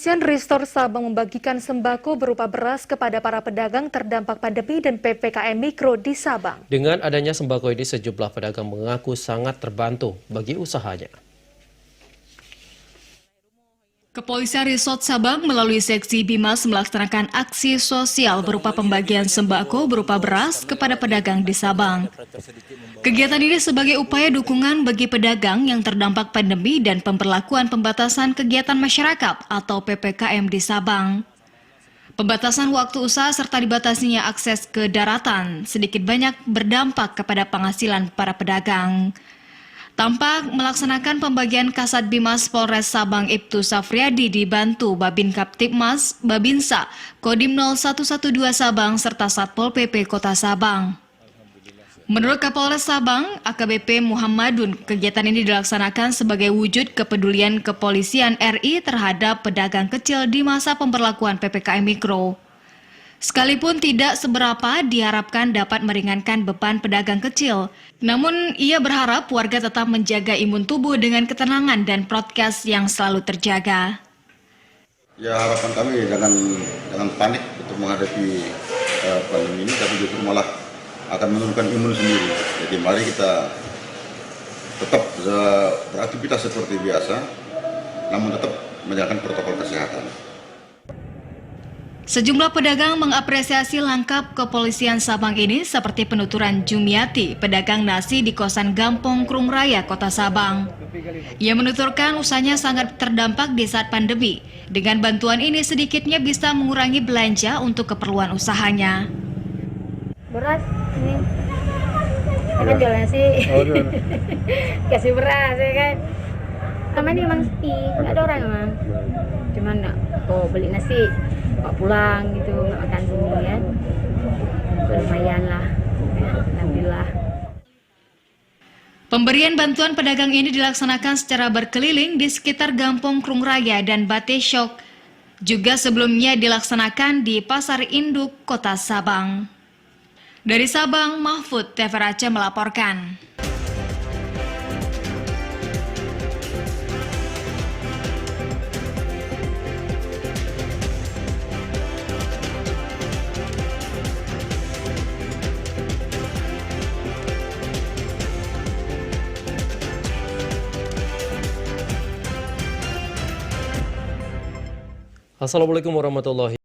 Kepolisian Resort Sabang membagikan sembako berupa beras kepada para pedagang terdampak pandemi dan PPKM Mikro di Sabang. Dengan adanya sembako ini, sejumlah pedagang mengaku sangat terbantu bagi usahanya. Kepolisian Resort Sabang melalui Seksi Bimas melaksanakan aksi sosial berupa pembagian sembako berupa beras kepada pedagang di Sabang. Kegiatan ini sebagai upaya dukungan bagi pedagang yang terdampak pandemi dan pemberlakuan pembatasan kegiatan masyarakat atau PPKM di Sabang. Pembatasan waktu usaha serta dibatasinya akses ke daratan sedikit banyak berdampak kepada penghasilan para pedagang. Tampak melaksanakan pembagian Kasat Bimas Polres Sabang Ibtu Safriadi dibantu Babin Kaptipmas, Babinsa, Kodim 0112 Sabang serta Satpol PP Kota Sabang. Menurut Kapolres Sabang, AKBP Muhammadun, kegiatan ini dilaksanakan sebagai wujud kepedulian kepolisian RI terhadap pedagang kecil di masa pemberlakuan PPKM Mikro. Sekalipun tidak seberapa, diharapkan dapat meringankan beban pedagang kecil. Namun, ia berharap warga tetap menjaga imun tubuh dengan ketenangan dan prokes yang selalu terjaga. Ya, harapan kami jangan panik untuk menghadapi pandemi ini, tapi justru malah akan menurunkan imun sendiri. Jadi mari kita tetap beraktivitas seperti biasa, namun tetap menjalankan protokol kesehatan. Sejumlah pedagang mengapresiasi langkah kepolisian Sabang ini seperti penuturan Jumiati, pedagang nasi di kosan Gampong Krung Raya, Kota Sabang. Ia menuturkan usahanya sangat terdampak di saat pandemi. Dengan bantuan ini sedikitnya bisa mengurangi belanja untuk keperluan usahanya. Beras ini, saya kan jual nasi, kasih beras ya kan. Sama ini emang sepi, nggak ada orang emang. Cuman beli nasi, bawa pulang gitu, nggak makan sini ya. Lumayan lah, alhamdulillah. Pemberian bantuan pedagang ini dilaksanakan secara berkeliling di sekitar Gampong Krung Raya dan Bate Syok. Juga sebelumnya dilaksanakan di Pasar Induk, Kota Sabang. Dari Sabang, Mahfud, TVRI Aceh melaporkan. Assalamualaikum warahmatullahi wabarakatuh.